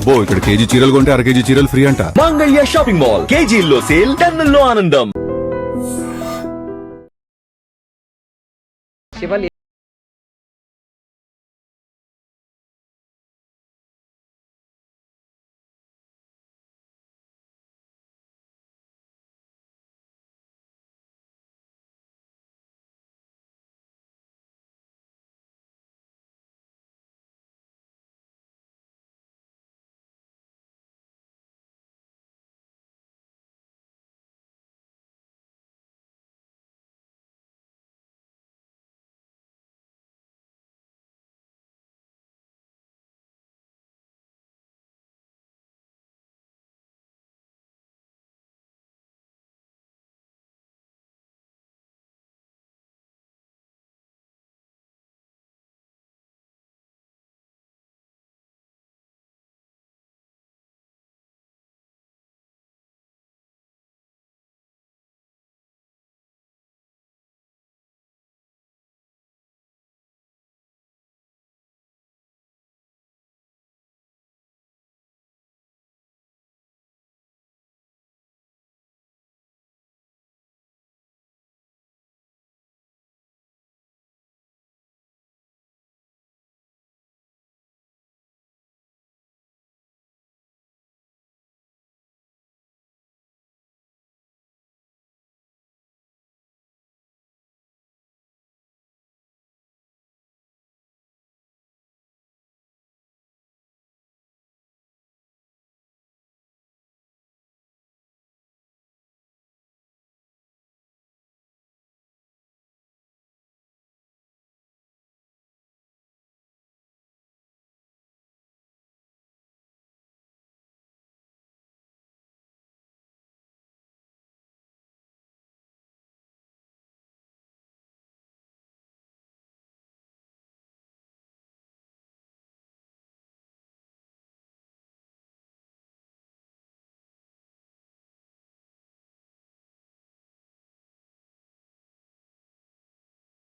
అబ్బో ఇక్కడ కేజీ చీరలు కొంటే అర కేజీ చీరలు ఫ్రీ అంట. మంగళ్య షాపింగ్ మాల్, కేజీల్లో సేల్, టన్నుల్లో ఆనందం. Shivali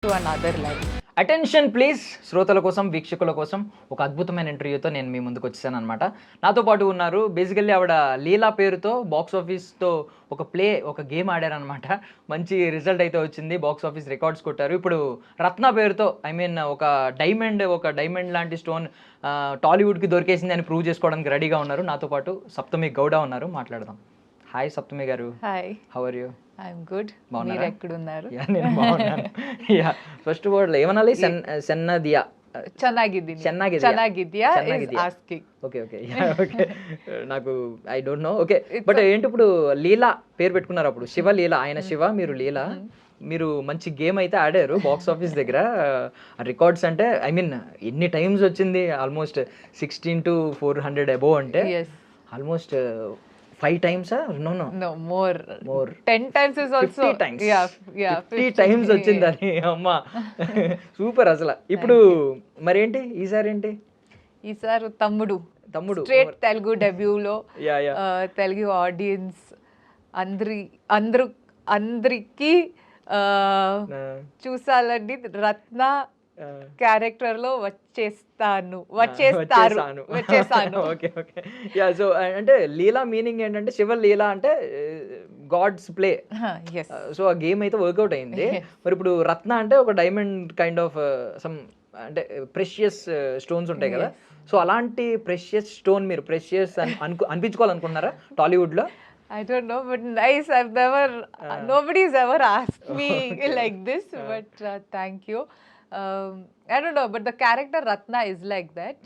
to another level. Attention please. శ్రోతల కోసం, వీక్షకుల కోసం ఒక అద్భుతమైన ఇంటర్వ్యూతో నేను మీ ముందుకు వచ్చేసాను అనమాట. నాతో పాటు ఉన్నారు బేసికల్లీ ఆవిడ లీలా పేరుతో బాక్స్ ఆఫీస్తో ఒక గేమ్ ఆడారనమాట. మంచి రిజల్ట్ అయితే వచ్చింది, బాక్స్ ఆఫీస్ రికార్డ్స్ కొట్టారు. ఇప్పుడు రత్న పేరుతో ఒక డైమండ్ లాంటి స్టోన్ టాలీవుడ్కి దొరికేసింది అని ప్రూవ్ చేసుకోవడానికి రెడీగా ఉన్నారు. నాతో పాటు సప్తమి గౌడ ఉన్నారు, మాట్లాడదాం. Hi Saptami garu. Hi. How are you? I'm good. మీరు ఎక్కడున్నారు? నేను బాగున్నాను. ఫస్ట్ వర్డ్ ఏమనాలి? సెన్నదియా ಚೆನ್ನಾಗಿದ್ಯಾ is asking. ఓకే నాకు I don't know. Okay but ఏంటి ఇప్పుడు లీలా పేరు పెట్టుకున్నారు, అప్పుడు శివ లీలా, ఆయన శివ మీరు లీలా. మీరు మంచి గేమ్ అయితే ఆడారు బాక్స్ ఆఫీస్ దగ్గర. రికార్డ్స్ అంటే ఎన్ని టైమ్స్ వచ్చింది? ఆల్మోస్ట్ 16 to 400 అబోవ్ అంటే almost 5 times? No, more 10 times is also 50 times. yeah 50 times వచ్చింది అని. అమ్మా సూపర్ అసలు. ఇప్పుడు మరేంటి ఈసారి తమ్ముడు స్ట్రేట్ తెలుగు డెబ్యూలో తెలుగు ఆడియన్స్ అందరికి చూసాలండి. రత్న క్యారెక్టర్ లో వచ్చేసాను. Okay yeah. సో అంటే లీలా మీనింగ్ ఏంటంటే, శివ లీలా అంటే గాడ్స్ ప్లే. సో ఆ గేమ్ అయితే వర్కౌట్ అయింది. మరి ఇప్పుడు రత్న అంటే ఒక డైమండ్ కైండ్ ఆఫ్ సమ్ అంటే ప్రెషియస్ స్టోన్స్ ఉంటాయి కదా. సో అలాంటి ప్రెషియస్ స్టోన్ మీరు ప్రెషియస్ అనిపించుకోవాలనుకుంటున్నారా టాలీవుడ్ లో? I don't know, but nice. Nobody's ever asked me like this, but thank you. I don't know, but the character Ratna is like that.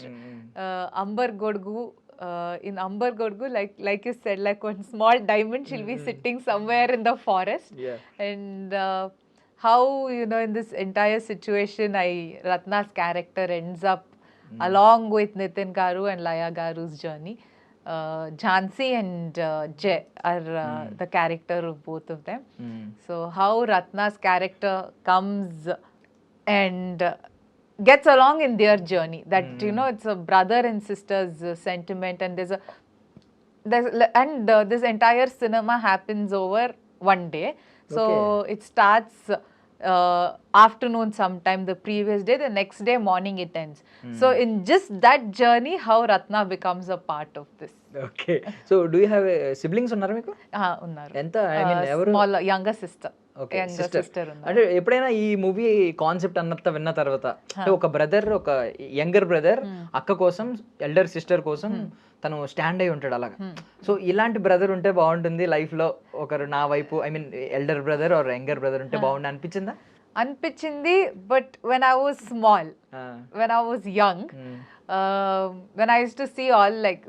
Ambar Godgu, in Ambar Godgu, like you said, like one small diamond, she'll be sitting somewhere in the forest. And how, in this entire situation, Ratna's character ends up along with Nitin Garu and Laya Garu's journey. Jhansi and Jay are the character of both of them. So how Ratna's character comes and gets along in their journey, that it's a brother and sister's sentiment, and this entire cinema happens over one day. So it starts afternoon sometime the previous day, the next day morning it ends. So in just that journey, how Ratna becomes a part of this. Okay. So do you have siblings ఉన్నారా మీకు? ఉన్నారు. ఎంత I mean ఎవరు? Small younger sister. Okay, younger sister ఉన్నారు. అంటే ఎప్పుడైనా ఈ movie concept అన్నంత విన్న తర్వాత అంటే ఒక బ్రదర్, ఒక యంగర్ బ్రదర్ అక్క కోసం, ఎల్డర్ సిస్టర్ కోసం తను స్టాండ్ అయి ఉంటాడు అలాగా. సో ఇలాంటి బ్రదర్ ఉంటే బాగుంటుంది లైఫ్ లో, ఒకరు నా వైపు I mean elder brother or younger brother ఉంటే బాగుంది అనిపించిందా? అనిపించింది. But when I was small, when I was young, when I used to see all like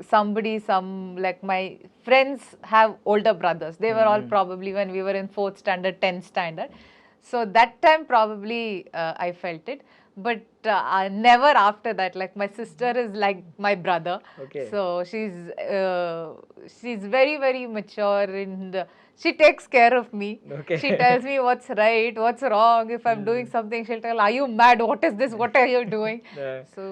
like my friends have older brothers. They were all probably when we were in 4th standard, 10th standard. So that time probably I felt it. But never after that. Like my sister is like my brother. Okay. So she's very, very mature and she takes care of me. Okay. She tells me what's right, what's wrong. If I'm doing something, she'll tell, "Are you mad? What is this? What are you doing?" Yeah. So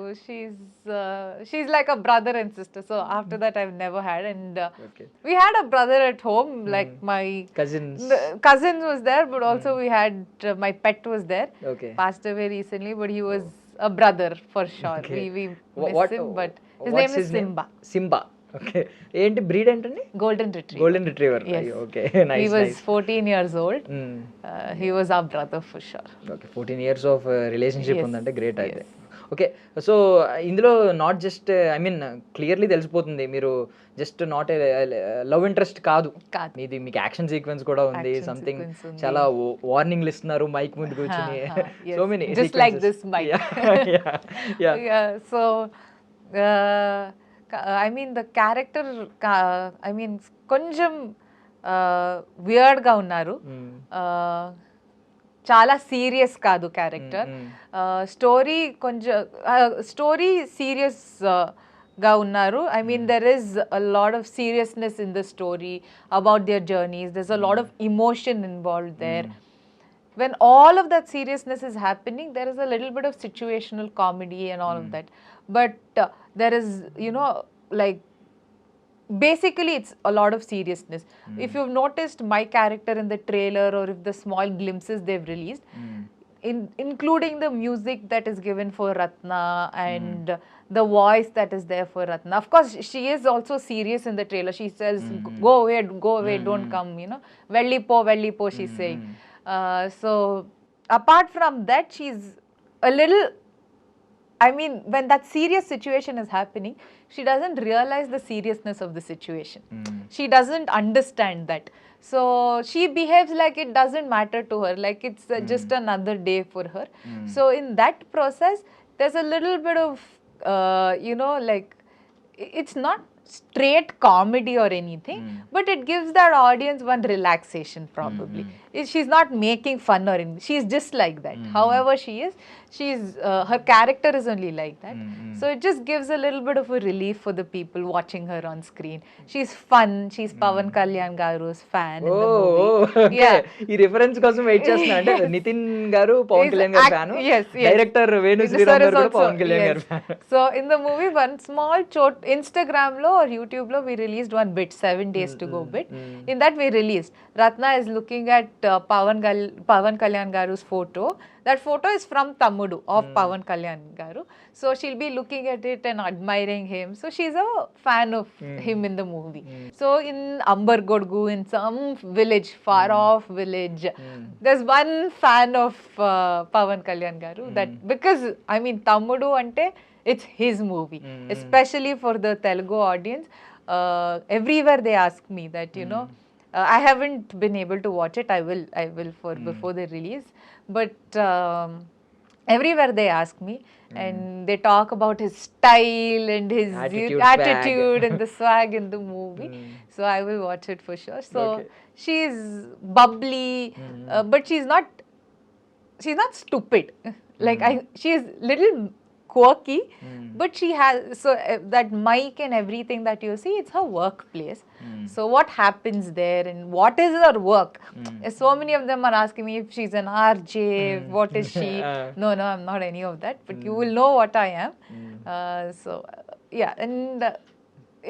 she's like a brother and sister. So after that, I've never had. And Okay. we had a brother at home. Like my cousins. cousins was there, but also we had my pet was there. Okay. Passed away recently, but he was a brother for sure. Okay. We miss him, but his name is Simba. Simba. Okay. ఏంటి breed ఏంటండి? Golden Retriever. Golden retriever. Yes. Okay, He nice was nice. 14 years old. He was our brother for sure. Okay, 14 years of relationship Yes. ఉందంటే great అయితే. Okay, so ఇందులో not just I mean clearly తెలిసిపోతుంది మీరు just not love interest కాదు, కాదు. మీది మీకు action sequence కూడా ఉంది, Action సంథింగ్ sequence ఉంది. చాలా వార్నింగ్లు ఇస్తున్నారు మైక్ ముందు కూర్చుని. Yes. So many Just like this mic. Yeah. So I mean the character, I mean కొంచెం weird గా ఉన్నారు. చాలా సీరియస్ కాదు క్యారెక్టర్. స్టోరీ కొంచెం స్టోరీ సీరియస్ గా ఉన్నారు. I mean there is a lot of seriousness in the story about their journeys. There's a lot of emotion involved there. When all of that seriousness is happening, there is a little bit of situational comedy and all of that. But there is, like, basically it's a lot of seriousness. If you've noticed my character in the trailer or if the small glimpses they've released, including the music that is given for Ratna and the voice that is there for Ratna. Of course, she is also serious in the trailer. She says, go away, don't come, Vellipo, she's saying. So apart from that, she's a little, I mean, when that serious situation is happening, she doesn't realize the seriousness of the situation. She doesn't understand that. So she behaves like it doesn't matter to her, like it's just another day for her. So in that process, there's a little bit of, like, it's not straight comedy or anything, but it gives that audience one relaxation probably. She's not making fun or anything. She's just like that. However she is, her character is only like that. So it just gives a little bit of a relief for the people watching her on screen. She's fun. She's Pawan Kalyan Garu's fan in the movie. Yeah. ఈ reference కోసం wait చేస్తున్నా. అంటే Nitin garu Pawan Kalyan garu fan, Yes. Director Venu Sriram garu కూడా Pawan Kalyan garu fan. So in the movie, one small Instagram lo or YouTube lo, we released one bit, 7 days to go bit. In that we released, Ratna is looking at Pawan Kalyan Garu's photo. That photo is from Thammudu of Pawan Kalyan Garu. So she'll be looking at it and admiring him. So she's a fan of him in the movie. So in Ambargodgu, in some village, far off village, there's one fan of Pawan Kalyan Garu. That because I mean Thammudu ante it's his movie, especially for the Telugu audience. Everywhere they ask me that, I haven't been able to watch it. I will for before the release. But everywhere they ask me and they talk about his style and his attitude and the swag in the movie. So I will watch it for sure. So she's bubbly, but she's not stupid. Like she's little quirky, but she has, so that mic and everything that you see, it's her workplace. So what happens there and what is her work? So many of them are asking me if she's an RJ, what is she? No, I'm not any of that, but you will know what I am. So yeah, and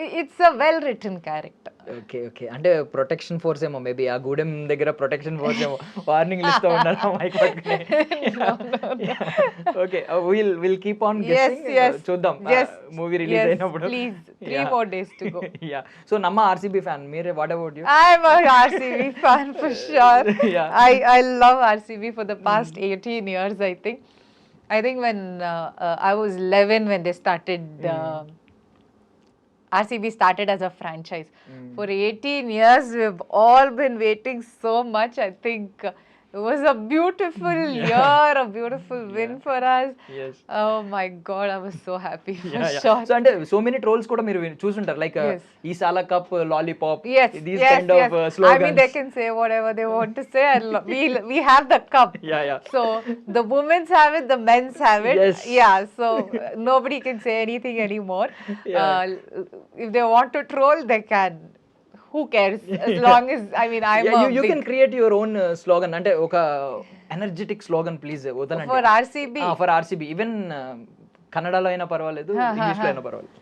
it's a well written character. Okay okay అంటే protection force ఏమో maybe ఆ గూడెం దగ్గర protection force ఏమో warning ఇస్తూ ఉన్నారు mic పట్టుకుని. Okay will keep on guessing. చూద్దాం movie release అయినప్పుడు. Please, 3 more days to go. Yeah so నమ్మ ఆర్సీబీ ఫ్యాన్ మీరే, what about you? I'm a RCB fan for sure. Yeah. I love RCB for the past 18 years, I think. I think when I was 11 when they started, RCB started as a franchise. For 18 years, we've all been waiting so much. I think it was a beautiful year, a beautiful win for us. Yes. Oh my God, I was so happy for sure. So అంటే so many trolls కూడా మీరు చూసుంటారు, like Yes. ఈ సాలా cup lollipop, Yes, these yes, kind of yes. I slogans. mean, they can say whatever they want to say. And we have the cup. Yeah. So the women's have it, the men's have it. Yes. Yeah. So nobody can say anything anymore. If they want to troll, they can. Who cares? As long as I'm you can create your own slogan. అంటే ఒక energetic slogan please వదలండి. for RCB. For RCB even కన్నడలో అయినా పర్వాలేదు, English లో అయినా పర్వాలేదు.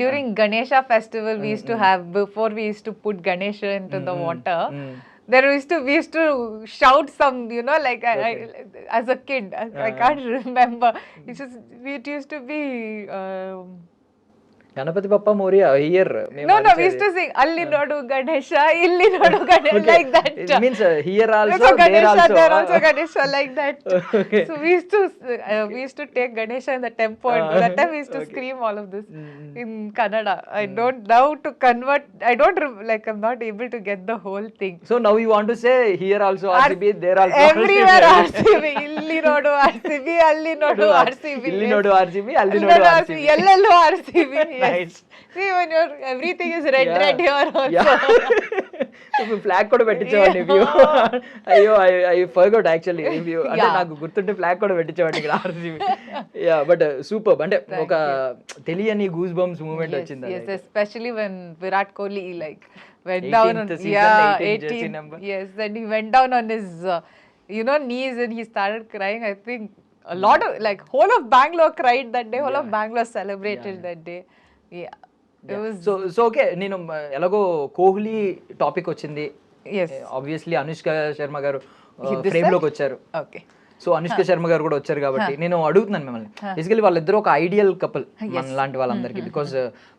During Ganesha festival, we used to have, before we used to put Ganesha into the water, we used to shout some, like as a kid, I can't remember. It used to be Ganpati Bappa Morya here. No, we used to sing Alli Nodu Ganesha, Illi Nodu Ganesha, like that. It means here also, So Ganesha, there there also Ganesha, like that. So we used to take Ganesha in the temple. And that time we used to scream all of this in Kannada. I don't know to convert. I don't I'm not able to get the whole thing. So now you want to say here also RCB, there also everywhere RCB, Illi Nodu RCB, Alli Nodu RCB, Illi Nodu RCB, Alli Nodu RCB, Yellow RCB. Nice. See, when everything is red here also. Yeah. Flag కూడా పెట్టించేవాడిని. అయ్యో I forgot actually. అంటే నాకు గుర్తుంటే flag కూడా పెట్టించేవాడిని ఇక్కడ RCB. Yeah but super. అంటే ఒక తెలియని గూస్ బంప్స్ మూమెంట్ వచ్చింది. Yes, especially when Virat Kohli went down on 18th jersey number. Yes, then he went down on his knees and he started crying. I think a lot of whole of Bangalore cried that day. Whole of Bangalore celebrated that day. Yeah. So okay, నేను ఎలాగో Kohli topic వచ్చింది. Yes. Obviously Anushka Sharma గారు frame లోకి వచ్చారు. Okay. So Anushka Sharma గారు కూడా వచ్చారు కాబట్టి నేను అడుగుతున్నాను మిమ్మల్ని, బేసికలీ వాళ్ళిద్దరూ ఒక ఐడియల్ కపుల్ మన లాంటి వాళ్ళందరికీ. బికాస్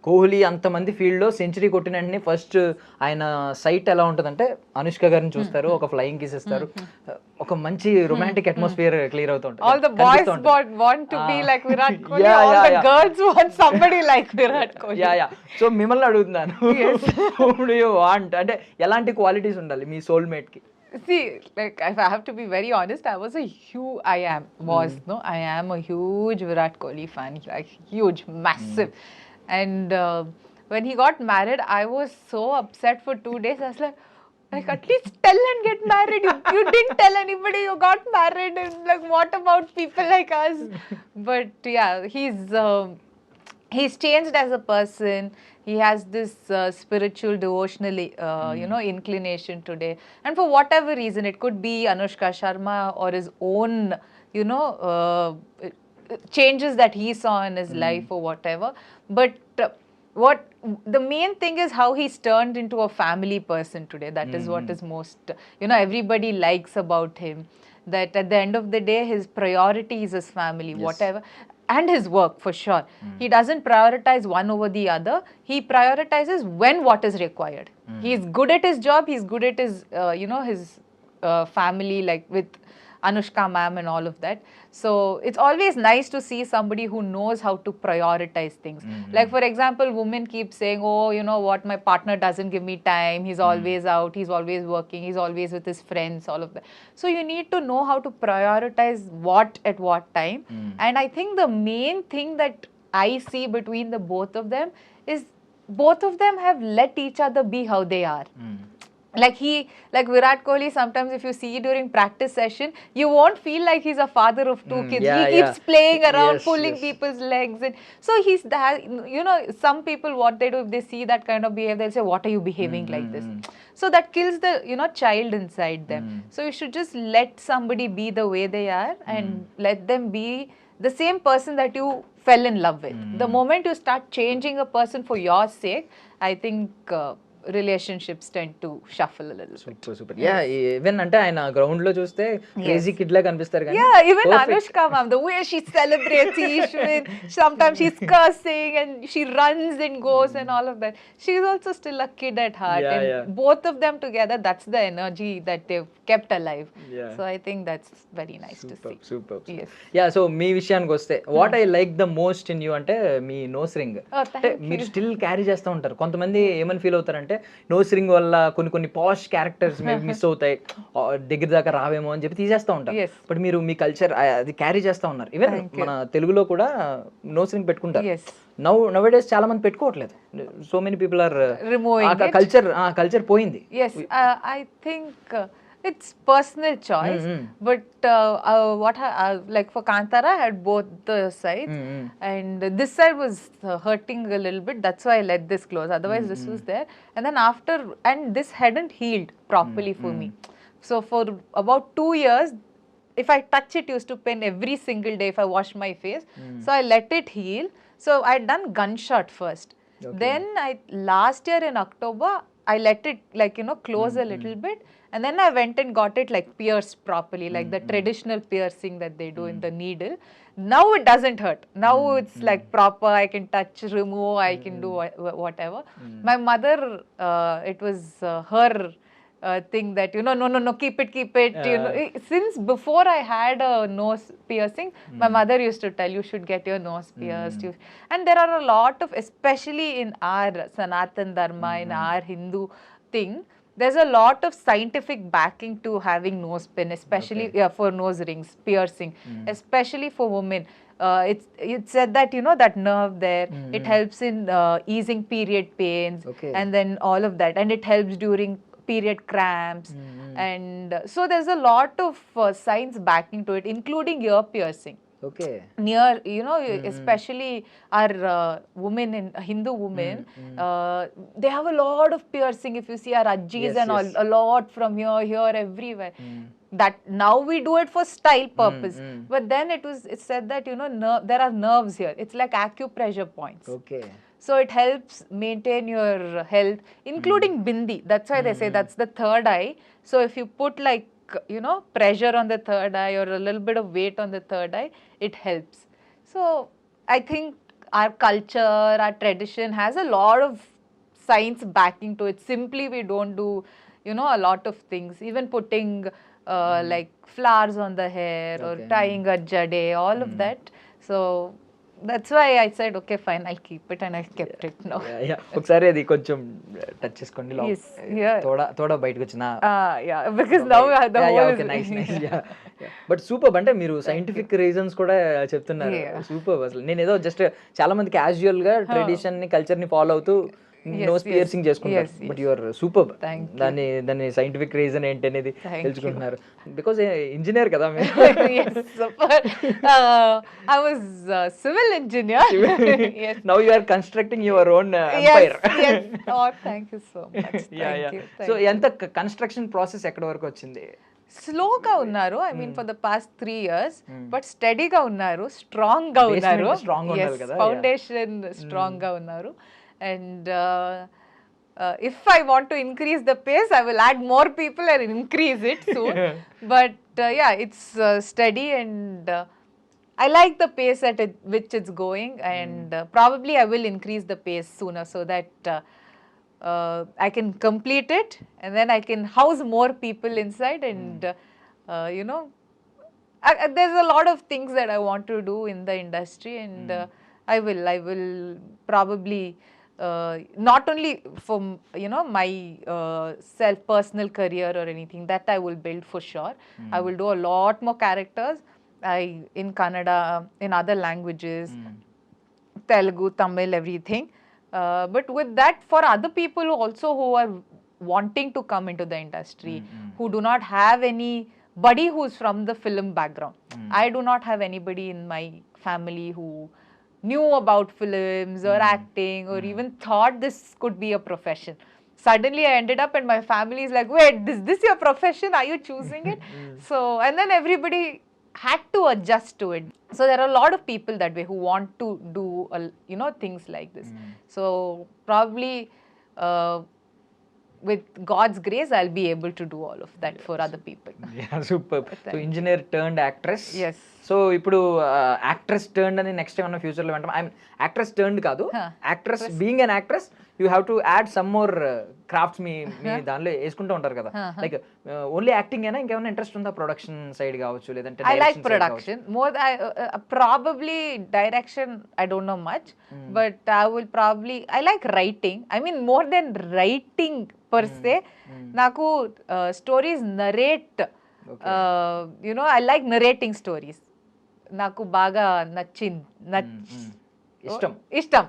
కోహ్లీ అంతమంది ఫీల్డ్ లో సెంచరీ కొట్టిన వెంటనే ఫస్ట్ ఆయన సైట్ ఎలా ఉంటుందంటే అనుష్క గారిని చూస్తారు, ఒక ఫ్లయింగ్ కిస్ ఇస్తారు, ఒక మంచి రొమాంటిక్ అట్మాస్ఫియర్ క్లియర్ అవుతూ ఉంటుంది. All the boys want to be like Virat Kohli. All the girls want somebody like Virat Kohli. Yeah so మిమ్మల్ని అడుగుతున్నాను, who do you want? అంటే ఎలాంటి క్వాలిటీస్ ఉండాలి మీ సోల్మేట్ కి? See, if I have to be very honest, I am a huge Virat Kohli fan, huge, massive. And when he got married, I was so upset for 2 days. I was like at least tell and get married. You didn't tell anybody you got married, and what about people like us? But yeah, he's changed as a person. He has this spiritual, devotional, inclination today. And for whatever reason, it could be Anushka Sharma or his own, changes that he saw in his life or whatever. But what the main thing is how he's turned into a family person today. That is what is most, everybody likes about him. That at the end of the day, his priority is his family, whatever. And his work, for sure. He doesn't prioritize one over the other. He prioritizes when what is required. He's good at his job. He's good at his, his family, with Anushka ma'am and all of that. So it's always nice to see somebody who knows how to prioritize things. For example, women keep saying, oh, my partner doesn't give me time. He's always out. He's always working. He's always with his friends, all of that. So you need to know how to prioritize what at what time. And I think the main thing that I see between the both of them is both of them have let each other be how they are. Like Virat Kohli, sometimes if you see during practice session, you won't feel like he's a father of 2 kids. He keeps playing around, pulling people's legs. And so he's that, some people, what they do, if they see that kind of behavior, they'll say, what are you behaving like this? So that kills the, child inside them. So you should just let somebody be the way they are and let them be the same person that you fell in love with. The moment you start changing a person for your sake, I think relationships tend to shuffle a little bit. Super yeah even అంటే ఆయన ground లో చూస్తే crazy kid లా కనిపిస్తారు కానీ Yeah, even Anushka ma'am, the way she celebrates each win, sometimes she's cursing and she runs and goes and all of that. She's also still a kid at heart. Yeah, And yeah. both of them together, that's the energy that they've kept alive. Yeah. So I think that's very nice to see. Super Yes. Yeah so మీ విషయానికి వస్తే what I like the most in you అంటే మీ nose ring Oh, thank అంటే మీరు still carry చేస్తూ ఉంటారు. కొంతమంది ఏమని ఫీల్ అవుతారంటే నోస్ రింగ్ వల్ల కొన్ని పాష్ క్యారెక్టర్స్ మిస్ అవుతాయి, దగ్గర దాకా రావేమో అని చెప్పి తీసేస్తూ ఉంటారు. Yes. బట్ మీరు మీ కల్చర్ అది క్యారీ చేస్తూ ఉన్నారు. ఈవెన్ మన తెలుగులో కూడా నోస్ రింగ్ పెట్టుకుంటారు. Yes. నవ్ డేస్ చాలా మంది పెట్టుకోవట్లేదు. So many people are Removing it. Culture పోయింది. Yes, I think it's personal choice. But what like for Kantara, I had both the sides, and this side was hurting a little bit. That's why I let this close. Otherwise, this was there. And then after, and this hadn't healed properly for me. So for about 2 years, if I touch it, used to pain every single day if I wash my face. So I let it heal. So I'd done gunshot first. Then last year in October, I let it close a little bit, and then I went and got it like pierced properly, like the traditional piercing that they do in the needle. Now it doesn't hurt. Now it's like proper. I can touch, remove. I can do whatever. My mother, it was her thing that no, keep it. Since before I had a nose piercing, my mother used to tell, you should get your nose pierced. And there are a lot of, especially in our Sanatan Dharma, in our Hindu thing, there's a lot of scientific backing to having nose pin, especially for nose rings, piercing, especially for women. It's said that that nerve there, it helps in easing period pains, and then all of that, and it helps during period cramps, and so there's a lot of science backing to it, including ear piercing. Okay. Near, especially our women, in Hindu women, they have a lot of piercing. If you see our ajis and all, a lot from here, everywhere. That now we do it for style purpose, but then it's said that there are nerves here. It's like acupressure points. Okay. So it helps maintain your health, including bindi. That's why they say that's the third eye. So if you put like pressure on the third eye or a little bit of weight on the third eye, it helps. So I think our culture, our tradition has a lot of science backing to it. Simply we don't do a lot of things, even putting like flowers on the hair or tying a jade, all of that. So that's why I said, okay, fine, I'll keep it, and I kept it now. ఒకసారి అది కొంచెం touch చేసుకోండి. Yes, yeah. తోడా బయటకు వచ్చిన Yeah, because now the whole is nice but super. అంటే మీరు scientific reasons కూడా చెప్తున్నారు. సూపర్. అసలు నేను ఏదో జస్ట్ చాలా మంది క్యాజువల్ గా ట్రెడిషన్ ని కల్చర్ ని ఫాలో అవుతూ నోస్ పియర్సింగ్ చేసుకుంటారు. But you're super. దాని సైంటిఫిక్ రీజన్ ఏంటి అనేది తెలుసుకుంటున్నారు. బికాజ్ ఇంజనీర్ కదా మీరు. Yes, super. I was a civil engineer. Yes. Now you are constructing your own empire. Yes. Oh, thank you so much. Thank you. So ఎంత construction process ఎక్కడ వరకు వచ్చింది? స్లోగా ఉన్నారు, I mean for the past 3 years, but స్టడీగా ఉన్నారు, strong గా ఉన్నారు. ఫౌండేషన్ స్ట్రాంగ్ గా ఉన్నారు. And if I want to increase the pace, I will add more people and increase it soon. But it's steady, and I like the pace at which it's going, and probably I will increase the pace sooner so that I can complete it, and then I can house more people inside, and there's a lot of things that I want to do in the industry, and I will probably not only for my self personal career or anything, that I will build for sure. I will do a lot more characters in Kannada, in other languages, Telugu, Tamil, everything. But with that, for other people also who are wanting to come into the industry, who do not have anybody who's from the film background. I do not have anybody in my family who knew about films or acting or even thought this could be a profession. Suddenly I ended up and my family is like, wait, is this your profession? Are you choosing it? So, and then everybody had to adjust to it. So there are a lot of people that way who want to do things like this. So probably with God's grace, I'll be able to do all of that for other people. Yeah, super. So engineer turned actress. Yes. So ఇప్పుడు actress turn అని next ఏమన్నా ఫ్యూచర్లో వింటాం. I actress turn కాదు, actress being an actress you have to add some more crafts మీ దానిలో వేసుకుంటూ ఉంటారు కదా. లైక్ ఓన్లీ యాక్టింగ్ అయినా ఇంకేమైనా ఇంట్రెస్ట్ ఉందా? ప్రొడక్షన్ సైడ్ కావచ్చు, లేదంటే I like production more. Probably direction, I don't know much, but I like writing. I mean, more than writing per se, naku stories narrate. I like narrating stories. నాకు బాగా ఇష్టం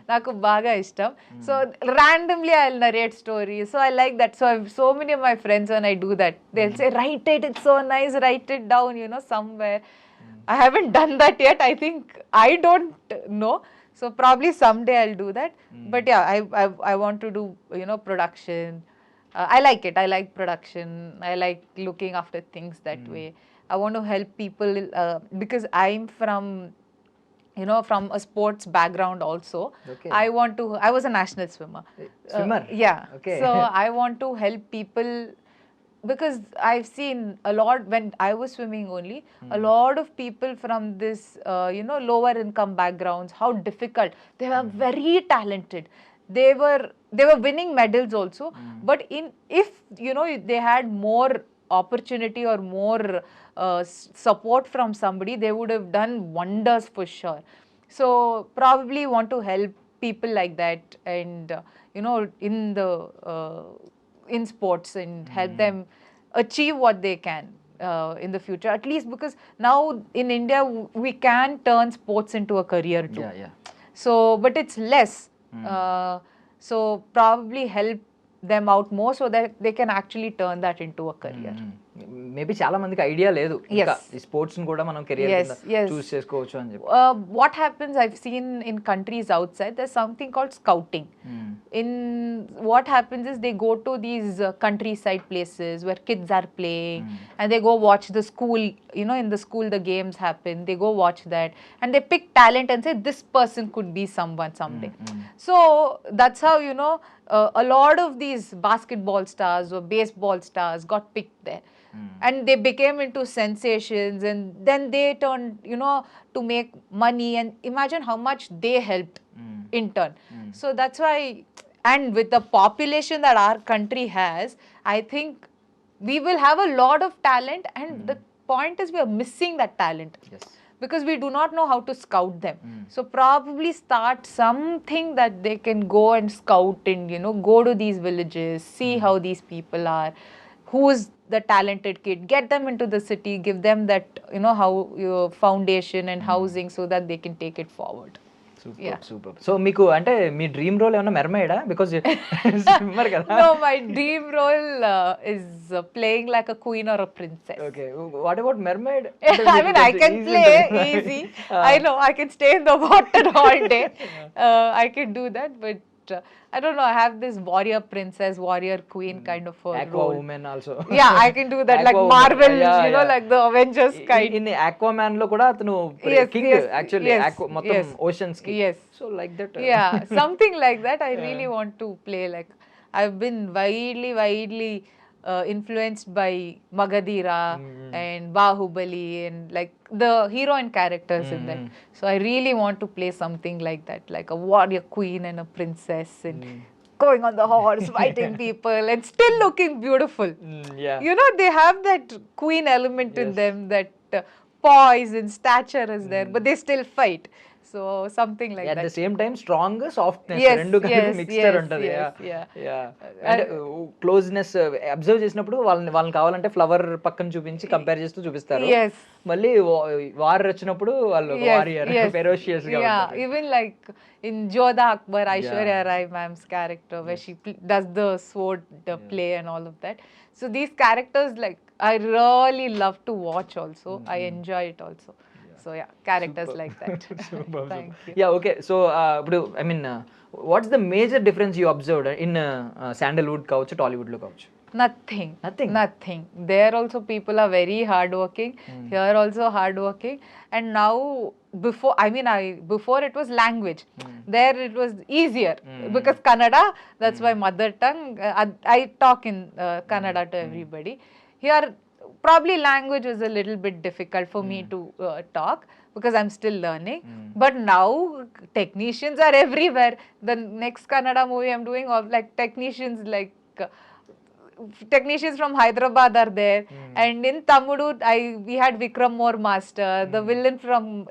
నాకు బాగా ఇష్టం. So randomly I'll narrate stories, so I like that. So many of my friends, when I do that, they'll say, write it, it's so nice, write it down, somewhere. I haven't done that yet. I think I don't know, so probably someday I'll do that. But yeah, I want to do production. I like it. I like production. I like looking after things that way. I want to help people because I'm from a sports background also. Okay. I was a national swimmer. Yeah. Okay. So I want to help people because I've seen a lot when I was swimming only, a lot of people from this lower income backgrounds, how difficult. They were very talented. They were winning medals also, but if they had more opportunity or more support from somebody, they would have done wonders for sure. So probably want to help people like that, and in sports, and help them achieve what they can in the future, at least, because now in India we can turn sports into a career too. Yeah. So but it's less. So probably help them out more so that they can actually turn that into a career. Maybe చాలా మందికి idea లేదు ఇంకా ఈ sports ని కూడా మనం career కింద చూస్ చేసుకోవచ్చు అని చెప్పి. What happens, I've seen in countries outside, there's something called scouting. In what happens is they go to these countryside places where kids are playing, and they go watch the school, in the school the games happen, they go watch that, and they pick talent and say this person could be someone someday. So that's how a lot of these basketball stars or baseball stars got picked there. And they became into sensations, and then they turned to make money, and imagine how much they helped in turn. So that's why, and with the population that our country has, I think we will have a lot of talent, and the point is we are missing that talent. Yes. Because we do not know how to scout them. So probably start something that they can go and scout and go to these villages, see how these people are, who's the talented kid, get them into the city, give them that how your foundation and housing, so that they can take it forward. Super. So మీకు అంటే మీ dream role ఏమన్నా మెర్మైడా? Because swimmer కదా. No, my dream role is playing like a queen or a princess. Okay, what about mermaid? I mean, I can play easy. I know I can stay in the water all day. I can do that, but I don't know, I have this warrior princess, warrior queen kind of a Aqua role. woman also. Yeah, I can do that. Like Aqua Marvel, woman. Yeah. like the Avengers kind. In Aquaman lo kuda atanu king actually. Mottham oceans ki. Yes. So like that. Yeah, something like that. I really want to play. Like I've been widely influenced by Magadira and Bahubali and like the heroine characters in that. So I really want to play something like that, like a warrior queen and a princess, and going on the horse, fighting people, and still looking beautiful. Yeah. They have that queen element in them, that poise and stature is there, but they still fight. So something like at that. the same time strong softness Yes, rendu కలిపి yes, mixture yes, ఉంటది. yes, yeah. And closeness observe చేసినప్పుడు వాళ్ళని కావాలంటే flower పక్కన చూపించి compare చేస్తూ చూపిస్తారు. Yes. మళ్ళీ వార్ వచ్చినప్పుడు వాళ్ళు వారియర్ ఫెరోషియస్ గా Yeah, ఉంటారు. even like in Jodha Akbar, Aishwarya Rai ma'am's character, where she does the sword play and all of that. So these characters, like, I really love to watch also. I enjoy it also. So yeah, characters like that. Thank you. Yeah, okay. So ఇప్పుడు I mean what's the major difference you observed in sandalwood కావచ్చు, టాలీవుడ్ లో కావచ్చు? Nothing. Nothing? Nothing. There also people are very hardworking. Here also hardworking. And now, before it was language. There it was easier because Kannada, that's my mother tongue. I talk in Kannada to everybody. Here, probably language was a little bit difficult for me to talk because I'm still learning. But now technicians are everywhere. The next Kannada movie I'm doing, of like technicians like. Technicians from Hyderabad are there, and in Thammudu, we had Vikram More Master. The villain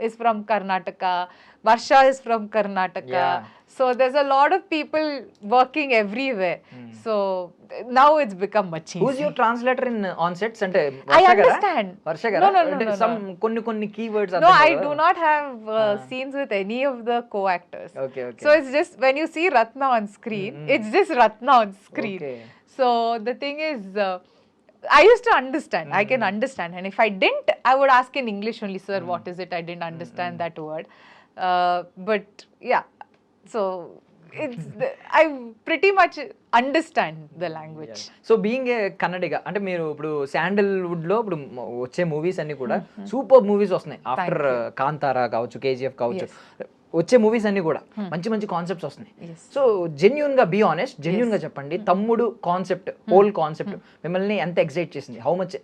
is from Karnataka. Varsha is from Karnataka. Yeah. So there's a lot of people working everywhere. So now it's become much easier. Who's your translator in on sets? అంటే I understand. వర్ష గారా? No, no, no, అంటే no, some కొన్ని keywords No, I do not have scenes with any of the co-actors. Okay. So it's just when you see Ratna on screen, it's just Ratna on screen. Okay. So the thing is, I used to understand. I can understand, and if I didn't, I would ask in English only, sir, what is it? I didn't understand that word. But yeah, so I pretty much understand the language. So being a Kannadiga అంటే మీరు ఇప్పుడు sandalwood లో ఇప్పుడు వచ్చే movies అన్ని కూడా super movies వస్తున్నాయి after Kantara కావచ్చు కేజీఎఫ్ కావచ్చు వచ్చే మూవీస్ అన్ని కూడా మంచి మంచి కాన్సెప్ట్స్ వస్తున్నాయి సో జెన్యూన్ గా బీ ఆనెస్ట్ జెన్యూన్ గా చెప్పండి తమ్ముడు కాన్సెప్ట్ హోల్ కాన్సెప్ట్ మిమ్మల్ని ఎంత ఎక్సైట్ చేసింది how much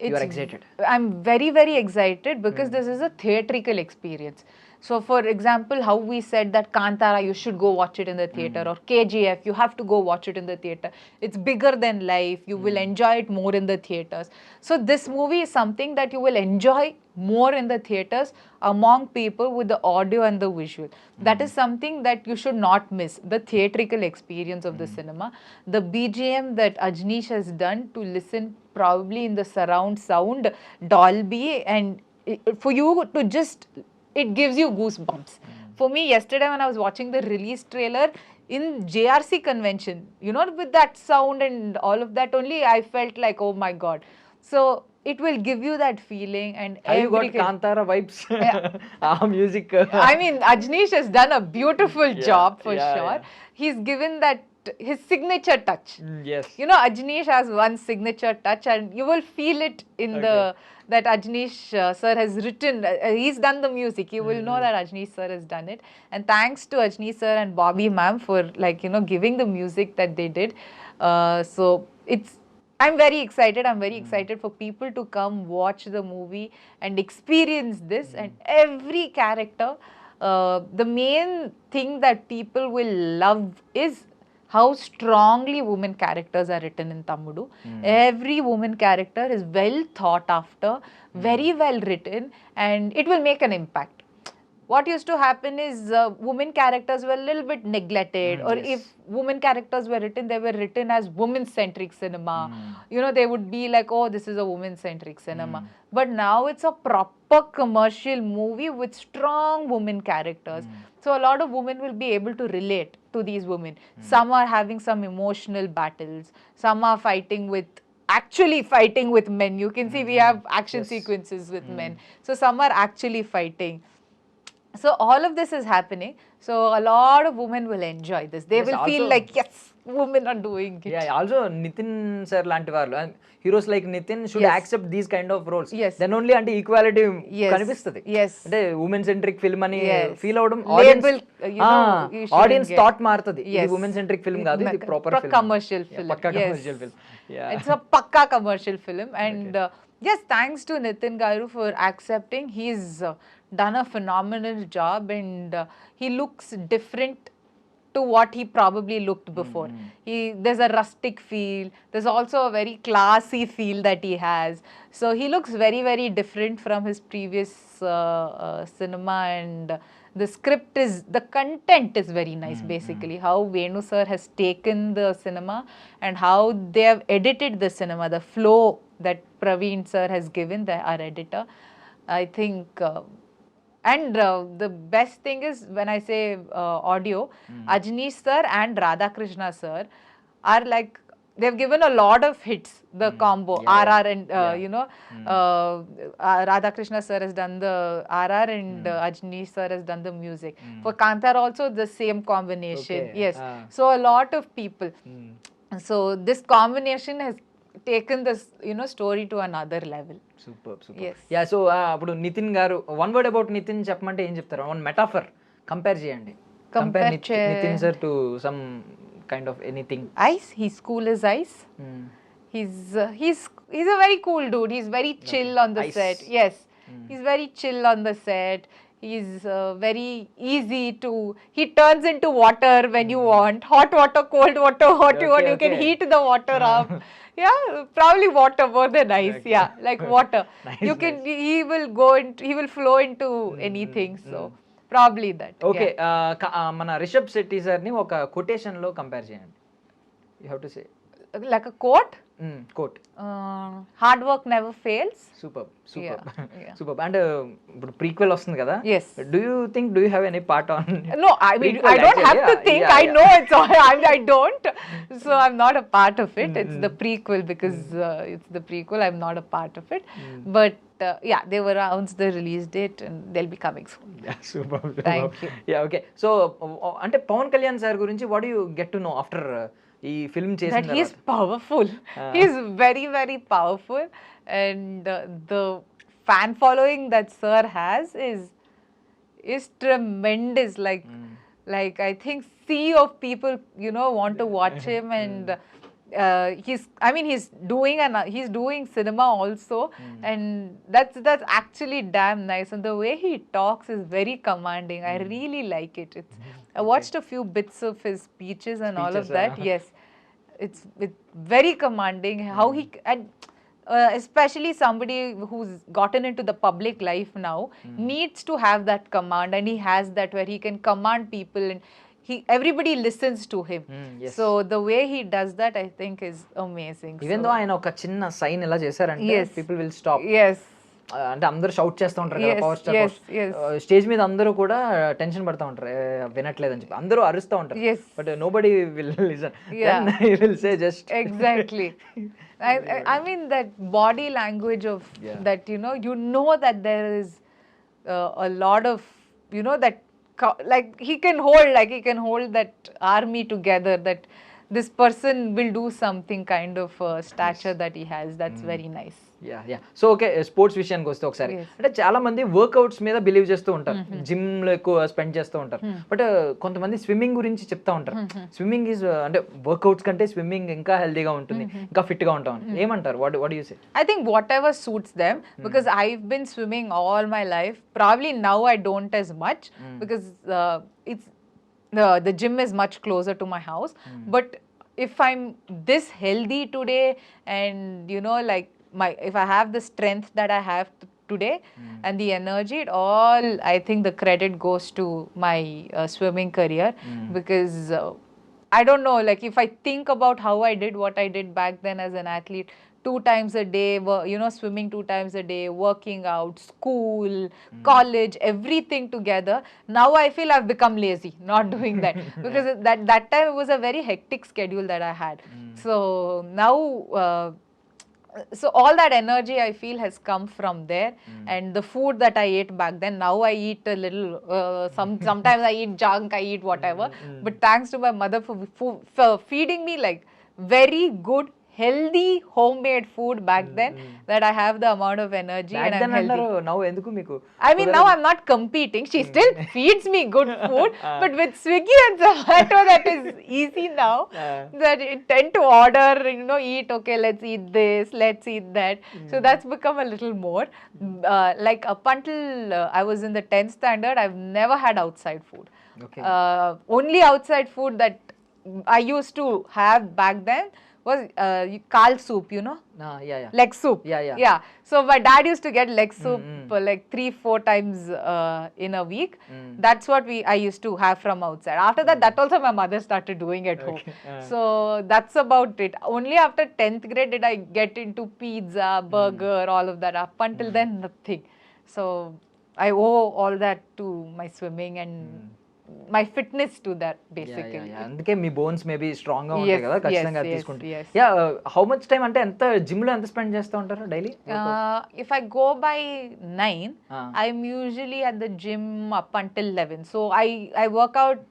you are excited? I'm very, very excited because this is a theatrical experience. So for example, how we said that Kantara, you should go watch it in the theater, or KGF, you have to go watch it in the theater. It's bigger than life. You will enjoy it more in the theaters. So this movie is something that you will enjoy more in the theaters among people with the audio and the visual. That is something that you should not miss, the theatrical experience of the cinema. The BGM that Ajnish has done to listen probably in the surround sound, Dolby, and for you to just, it gives you goosebumps. For me, yesterday when I was watching the release trailer in JRC convention, you know, with that sound and all of that only, I felt like, oh my God. So it will give you that feeling, and have you got Kantara vibes? Music. I mean, Ajnish has done a beautiful job for sure. He's given that his signature touch. Yes. You know, Ajnish has one signature touch, and you will feel it in that Ajnish sir has written. He's done the music. You will know that Ajnish sir has done it. And thanks to Ajnish sir and Bobby ma'am for, like, you know, giving the music that they did. So I'm very excited. I'm very excited for people to come watch the movie and experience this. And every character, the main thing that people will love is how strongly women characters are written in Thammudu. Every woman character is well thought after, very well written, and it will make an impact. What used to happen is women characters were a little bit neglected, or if women characters were written, they were written as women-centric cinema. You know, they would be like, oh, this is a women-centric cinema. But now it's a proper commercial movie with strong women characters. So a lot of women will be able to relate to these women. Some are having some emotional battles. Some are actually fighting with men. You can see we have action sequences with men. So some are actually fighting. So all of this is happening. So a lot of women will enjoy this. They will feel like, yes, women are doing it. Yeah, also Nitin sir lanti varu heroes like Nitin should accept these kind of roles. Then only అంటే equality కనిపిస్తుంది. అంటే women centric film అని feel అవడం audience thought మారుతుంది. ఇది women centric film కాదు, ఇది proper film, commercial film. పక్కా commercial film. It's a pakka commercial film. And yes, thanks to Nitin Garu for accepting. He's done a phenomenal job, and he looks different to what he probably looked before. There's a rustic feel. There's also a very classy feel that he has. So he looks very, very different from his previous cinema, and the content is very nice. Basically, how Venu sir has taken the cinema and how they have edited the cinema, the flow that Praveen sir has given, our editor, I think. And the best thing is, when I say audio, Ajnish sir and Radhakrishna sir are like, they've given a lot of hits, the combo, RR and, you know, Radhakrishna sir has done the RR, and Ajnish sir has done the music. For Kantara also, the same combination. Yes. So a lot of people. So this combination has taken this, story to another level. Super Yes. Yeah so అప్పుడు నితిన్ గారు one word about Nitin చెప్పమంటే ఏం చెప్తారు? One metaphor compare చేయండి. Compare Nitin sir to some kind of anything. Ice, he's cool as ice. He's a very cool dude. He's very chill on the Ice. set. Yes, he's very chill on the set. He's very easy to. He turns into water when you want hot water, cold water, what you want. You can Okay. heat the water up. Yeah, probably water more than ice. Yeah, like water. Nice, You can. He will go into. He will flow into anything. So probably that. Okay Yeah. మన రిషబ్ శెట్టి సార్ని ఒక కొటేషన్లో compare చేయండి. You have to say Like a quote. Quote. Hard work never fails. Super Yeah, yeah. Super. And ఇప్పుడు prequel వస్తుంది కదా, Yes. Do you have any part on? No, I mean, Prequel I don't have actually, to think. yeah, I yeah. know it's all. I don't. So I'm not a part of it. It's the prequel because it's the prequel. I'm not a part of it. But yeah, they were announced the release date and they'll be coming soon. Super. Thank you. Yeah okay. So అంటే Pawan Kalyan sir గురించి what you get to know after ఈ film చేసిన That he's powerful. He's very, very powerful. And the fan following that sir has is tremendous. Like I think sea of people, want to watch him. And he's doing cinema also, and that's actually damn nice. And the way he talks is very commanding. I really like it. I watched a few bits of his speeches and all of that. Yes, it's very commanding how he and especially somebody who's gotten into the public life now needs to have that command, and he has that where he can command people and everybody listens to him. yes. So the way he does that, I think, is amazing. Even though ఆయన ఒక చిన్న sign ఇలా చేశారంటే Yes. People will stop. Yes. అంటే అందరూ shout చేస్తూ ఉంటారు కదా, Yes, power yes, star yes. Stage మీద అందరూ కూడా టెన్షన్ పడతా ఉంటారు, వినట్లేదని చెప్పి అందరూ అరుస్తూ ఉంటారు. Yes. But nobody will listen. Yeah. Then he will say just Exactly. I mean that body language of Yeah. that, you know that there is a lot of, that like he can hold that army together, that this person will do something kind of stature that he has. That's very nice. Yeah so okay, sports విషయానికి వస్తే ఒకసారి, Yes. అంటే చాలా మంది workouts మీద believe చేస్తూ ఉంటారు, gym లో ఎక్కువ స్పెండ్ చేస్తూ ఉంటారు. బట్ కొంతమంది స్విమ్మింగ్ గురించి చెప్తా ఉంటారు, స్విమ్మింగ్ ఈజ్ అంటే వర్కౌట్స్ కంటే స్విమ్మింగ్ ఇంకా హెల్దీగా ఉంటుంది, ఇంకా ఫిట్ గా ఉంటాం. ఏమంటారు? What you say? I think whatever suits them, because I've been swimming all my life. Probably now I don't as much because it's the gym is much closer to my house. But if I'm this healthy today, and like if I have the strength that I have today and the energy, I think the credit goes to my swimming career. Because I don't know, like if I think about how I did what I did back then as an athlete, 2 times a day, swimming 2 times a day, working out, school, college, everything together. Now I feel I've become lazy not doing that because that time it was a very hectic schedule that I had. So now so all that energy I feel has come from there. And the food that I ate back then, now I eat a little, sometimes I eat junk, I eat whatever. But thanks to my mother for feeding me like very good, healthy homemade food back then, that I have the amount of energy and I'm healthy. Now ఎందుకు మీకు? I mean, now I'm not competing. She still feeds me good food, but with Swiggy and Zomato, that is easy now. That I tend to order, eat, okay, let's eat this, let's eat that. So that's become a little more. Like up until I was in the 10th standard, I've never had outside food. Okay. Only outside food that I used to have back then was kal soup, Yeah. leg soup. Yeah. So my dad used to get leg soup like 3-4 times in a week. That's what I used to have from outside. After that also my mother started doing at home. So that's about it. Only after 10th grade did I get into pizza, burger, all of that. Up until then, nothing. So I owe all that to my swimming and my fitness to that, basically. అందుకే మీ bones maybe strong గా ఉంటాయి కదా, ఖచ్చితంగా తీసుకుంటే. Yes. Yeah how much time అంటే ఎంత gym లో ఎంత స్పెండ్ చేస్తూ ఉంటారు daily? If I go by 9, I'm usually at the gym up until 11. So I work out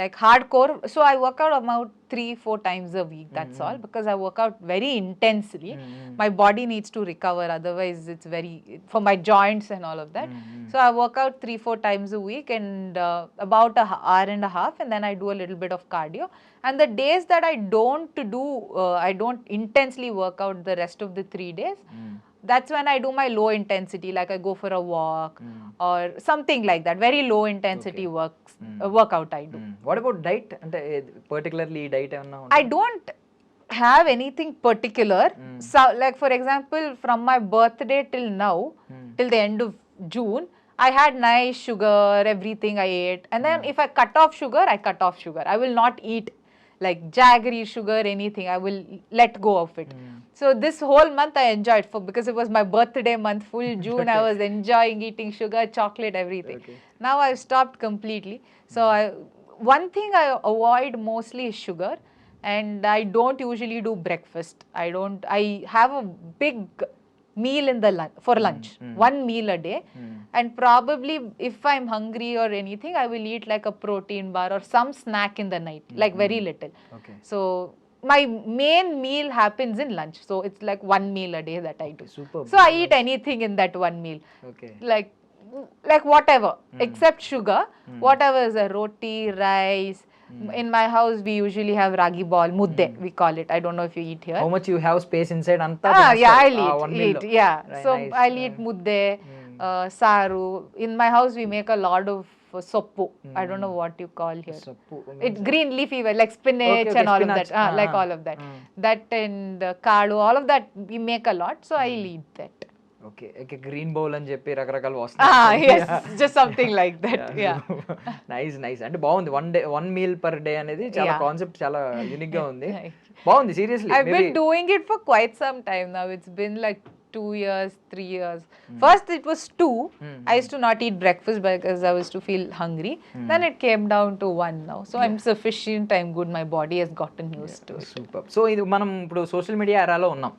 like hardcore. So I work out about 3-4 times a week, that's all, because I work out very intensely. My body needs to recover, otherwise it's very, for my joints and all of that. So I work out 3-4 times a week, and about a hour and a half, and then I do a little bit of cardio. And the days that I don't do, I don't intensely work out the rest of the 3 days, that's when I do my low intensity, like I go for a walk or something like that. Very low intensity workout I do. What about diet అంటే particularly diet ఏమన్నా I don't have anything particular. So, like for example, from my birthday till now, till the end of June, I had nice sugar, everything I ate. And then if I cut off sugar, I cut off sugar. I will not eat like jaggery sugar, anything. I will let go of it. So this whole month I enjoyed, because it was my birthday month, full June. I was enjoying eating sugar, chocolate, everything. Now I've stopped completely. So one thing I avoid mostly is sugar, and I don't usually do breakfast. I have a big meal in the lunch, one meal a day, and probably if I'm hungry or anything, I will eat like a protein bar or some snack in the night, like very little. So my main meal happens in lunch, so it's like one meal a day that I do. Superb. So I eat anything in that one meal, okay like whatever except sugar. Whatever is a roti, rice. In my house we usually have ragi ball, mudde we call it. I don't know if you eat here. How much you have space inside అంతా Yeah, I'll eat. Yeah. So I'll eat mudde, saru. In my house we make a lot of soppu. I don't know what you call here. It green leafy, like spinach and all of that. Like all of that. That and kaadu, all of that we make a lot. So I'll eat that. Okay okay green bowl అని చెప్పి రకరకాలు Yes, just something like that. Yeah. Nice అంటే బాగుంది. One meal per day అనేది చాలా concept చాలా unique గా ఉంది. బాగుంది seriously. I've been doing it for quite some time now. It's been like 2 years, 3 years. First it was 2. I used to not eat breakfast because I used to feel hungry. Then it came down to 1 now. So I'm sufficient, I'm good. My body has gotten used to it. Super. So ఇది మనం ఇప్పుడు social media ఎరాలో ఉన్నాం.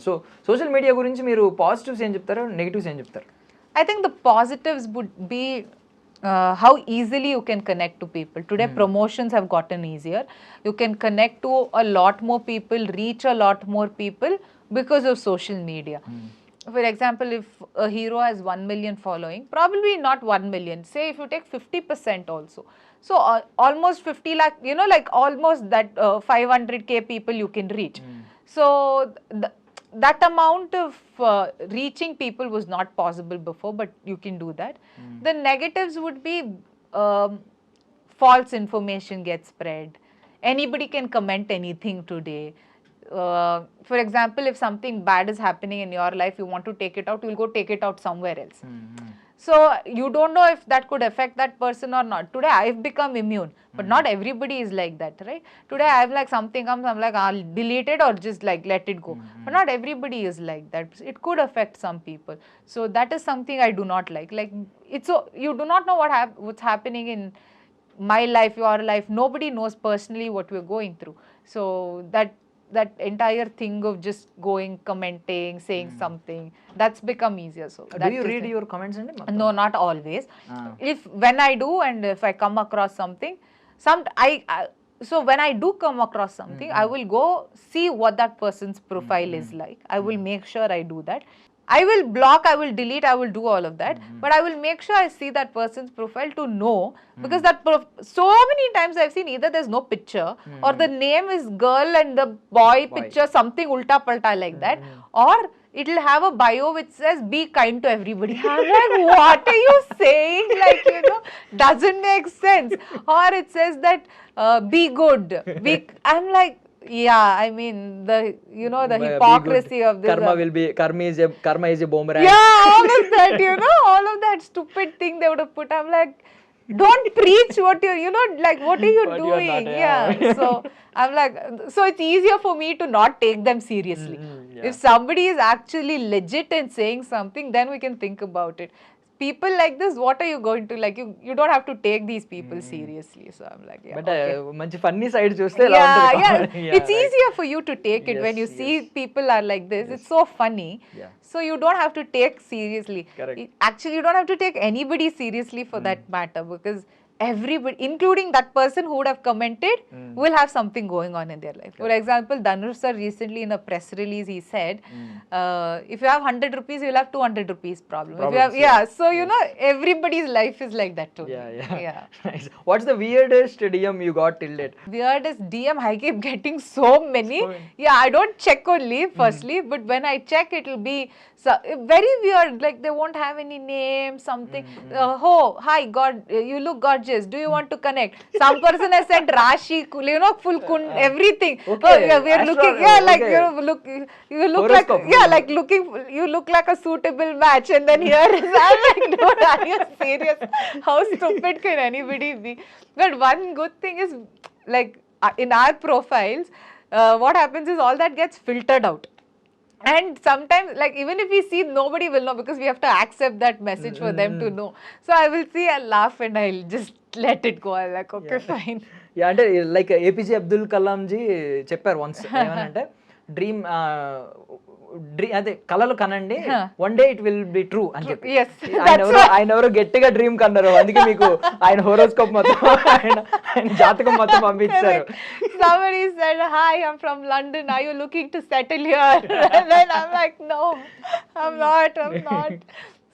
So social media గురించి మీరు positives ఏం చెప్తారు, negatives ఏం చెప్తారు? I think the positives would be how easily you can connect to people. Today promotions have gotten easier. You can connect to a lot more people, reach a lot more people because of social media. For example, if a hero has 1 million following, probably not 1 million, say if you take 50% also, so almost 50 lakh, like almost that 500k people you can reach. So that amount of reaching people was not possible before, but you can do that. The negatives would be false information gets spread. Anybody can comment anything today. For example, if something bad is happening in your life, you want to take it out, you'll go take it out somewhere else. So you don't know if that could affect that person or not. Today I've become immune, but not everybody is like that, right? Today I'm like, something comes, I'm like, I'll delete it or just like let it go. But not everybody is like that. It could affect some people. So that is something I do not like. Like, it's so, you do not know what's happening in my life, your life. Nobody knows personally what we're going through. So that entire thing of just going, commenting, saying something, that's become easier. So Do you read your comments andi? No, not always. When I do, and if I come across something, so when I do come across something, I will go see what that person's profile is like. I will make sure I do that. I will block, I will delete, I will do all of that, but I will make sure I see that person's profile to know, because so many times I've seen either there's no picture or the name is girl and the boy picture something ulta palta like that, or it'll have a bio which says be kind to everybody. I'm like, what are you saying? Like, doesn't make sense. Or it says that be good. I'm like, yeah, I mean the hypocrisy of this. Karma is a boomerang. Yeah, all of that, all of that stupid thing they would have put. I'm like, don't preach what like what are you doing? So I'm like, so it's easier for me to not take them seriously. If somebody is actually legit and saying something, then we can think about it. People like this, what are you going to, like, you don't have to take these people seriously. So I'm like, yeah, But okay. manchi funny side chuste It's easier for you to take it when you see people are like this. It's so funny. So you don't have to take seriously. Correct. Actually, you don't have to take anybody seriously for that matter, because everybody, including that person who would have commented, will have something going on in their life. For example, Dhanush sir recently in a press release he said, if you have 100 rupees, you'll have 200 rupees problem. If you have, so you know, everybody's life is like that too. Yeah. Nice. What's the weirdest DM you got till date? Weirdest DM, I keep getting so many. Yeah, I don't check only firstly, but when I check, it will be very weird. Like they won't have any name, something. Oh, hi, God, you look gorgeous. Do you want to connect? Some person has sent Rashi, you know, full everything. Okay. Oh, yeah, we are looking. Yeah, like okay. you look Horoscope. like, yeah, like looking. You look like a suitable match, and then here is I'm like, dude, are you serious? How stupid can anybody be? But one good thing is, like in our profiles, what happens is all that gets filtered out. And sometimes, like, even if we see, nobody will know because we have to accept that message for them to know. So I will see, I'll laugh and I'll just let it go. I'm like, okay, fine. Yeah అంటే like APJ Abdul Kalam ji చెప్పారు once ఏమనంటే dream అదే కలలు కనండి one day it will be true అని చెప్పి ఆయన ఎవరో గట్టిగా డ్రీమ్ కన్నారు అందుకే మీకు ఆయన హోరోస్కోప్ మొత్తం ఆయన జాతకం మొత్తం పంపించారు. Somebody said, hi, I'm from London, are you looking to settle here? And then I'm like, no, I'm not.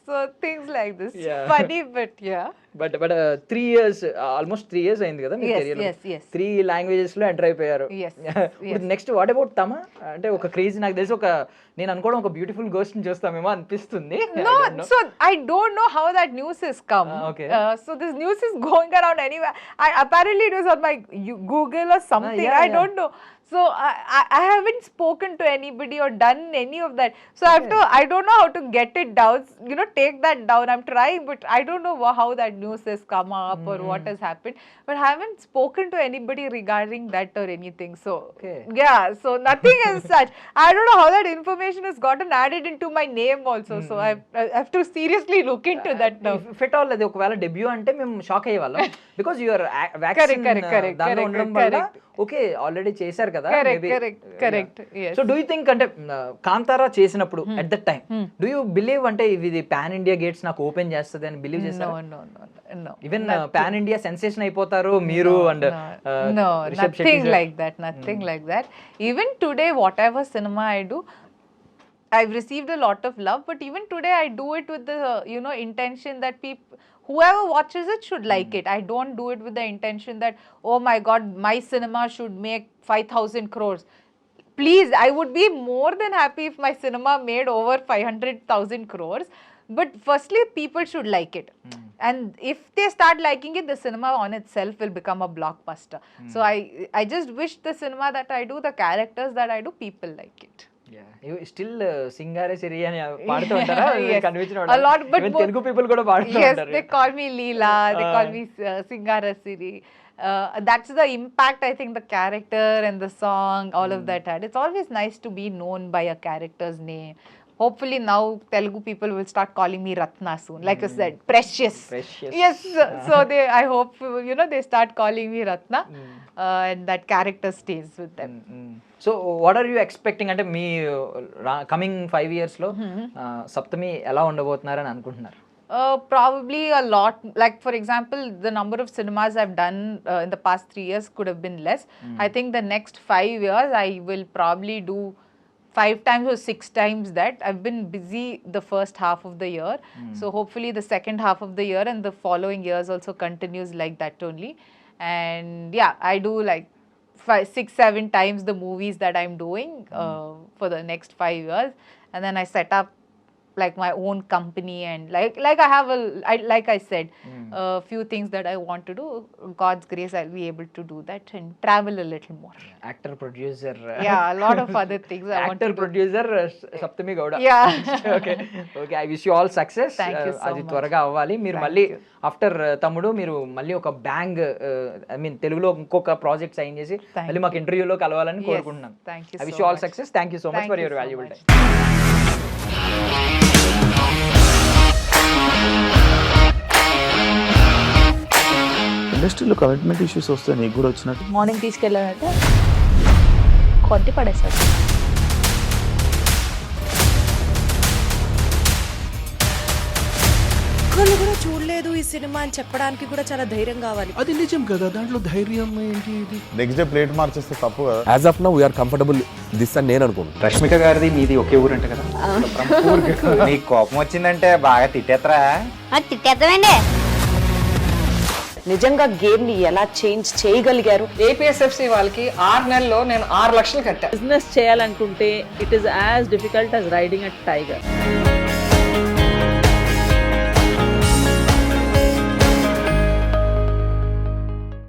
So things like this. Funny, but yeah. But 3 years almost 3 years అయింది కదా మీ career లో. 3 languages లో enter అయిపోయారు. Next what about తమ అంటే ఒక crazy నాకు తెలిసి ఒక నేను అనుకోవడం ఒక బ్యూటిఫుల్ గోస్ట్ ని చూస్తామేమో అనిపిస్తుంది. No, so I don't know how that news has come. Okay. So this news is going around anywhere. Apparently it was on my Google or something. I don't know. So I haven't spoken to anybody or done any of that. So I don't know how to get it down. You know, take that down. I'm trying, but I don't know how that news has come up or what has happened. But I haven't spoken to anybody regarding that or anything. So yeah, so nothing as such. I don't know how that information has gotten added into my name also. So I have to seriously look into that now. If at all అది ఒకవేళ debut అంటే మేము shock అయ్యేవాళ్ళం because your vaccine దానిలో ఉండడం వల్ల okay already చేశారు కదా. Correct. Yes. So do you think అంటే కాంతారా చేసినప్పుడు at that time do you believe అంటే ఇది పాన్ ఇండియా గేట్స్ నాకు ఓపెన్ చేస్తుంది అని బిలీవ్ చేస్తారు? No. Even pan India sensation అయిపోతారు మీరు and no, nothing like that. Even today, whatever cinema I do, I've received a lot of love, but even today I do it with the intention that whoever watches it should like it. I don't do it with the intention that, oh my God, my cinema should make 5,000 crores. Please, I would be more than happy if my cinema made over 500,000 crores. But firstly, people should like it. And if they start liking it, the cinema on itself will become a blockbuster. So I just wish the cinema that I do, the characters that I do, people like it. Still సింగారే సిరి అని పాడుతూ ఉంటారా? A lot, but Telugu people కూడా పాడుతూ ఉంటారు. They call me Leela, they call me Singara Siri. That's the impact I think the character and the song, all of that had. It's always nice to be known by a character's name. Hopefully now Telugu people will start calling me Ratna soon. Like I said, precious. Yes. So I hope they start calling me Ratna, and that character stays with them. So what are you expecting అంటే మీ coming 5 years లో సప్తమి ఎలా ఉండబోతున్నారని అనుకుంటున్నారు? Probably a lot. Like for example, the number of cinemas I've done in the past 3 years could have been less. I think the next 5 years I will probably do 5 times or 6 times that. I've been busy the first half of the year. So hopefully the second half of the year and the following years also continues like that only. And yeah, I do like 5-6-7 times the movies that I'm doing for the next 5 years. And then I set up like my own company and like I have like I said, a few things that I want to do. God's grace, I'll be able to do that and travel a little more. Actor, producer. Yeah, a lot of other things I want to do. Actor, producer, Sapthami Gowda. Yeah. Okay. I wish you all success. Thank you so అది much. త్వరగా అవ్వాలి. మీరు మళ్ళీ after తమ్ముడు మీరు మళ్ళీ ఒక bang I mean తెలుగులో ఇంకొక ప్రాజెక్ట్ సైన్ చేసి మళ్ళీ మాకు ఇంటర్వ్యూలో కలవాలని కోరుకుంటున్నాను. Thank you. I wish you all success. Thank you so much for your valuable time. ఇండస్ట్రీలో కమిట్మెంట్ ఇష్యూస్ వస్తే నీకు కూడా వచ్చినట్టు? మార్నింగ్ తీసుకెళ్ళాలంటే కొట్టి పడేస్తాడు. కళ్ళు కూడా చూడలేదు. చూడలేదు ఈ సినిమా అని చెప్పడానికి కూడా చాలా ధైర్యం కావాలి. అది నిజం కదా, దాంట్లో ధైర్యం ఏంటి? ఇది నెక్స్ట్ డే ప్లేట్ మార్చేస్తే తప్పు కదా. As of now we are comfortable this అని నేను అనుకుంటున్నాను. రష్మిక గారిది మీది ఒకే ఊరు అంట కదా? నీకు కోపం వచ్చిందంటే బాగా తిట్టేత్తరా? తిట్టేద్దామండి. నిజంగా గేమ్ ని ఎలా చేంజ్ చేయగలిగారు? ఏపీఎస్ఎఫ్సి వాళ్ళకి 6 నెలల్లో నేను 6 లక్షలు కట్టా. బిజినెస్ చేయాలనుకుంటే it is as difficult as riding a tiger.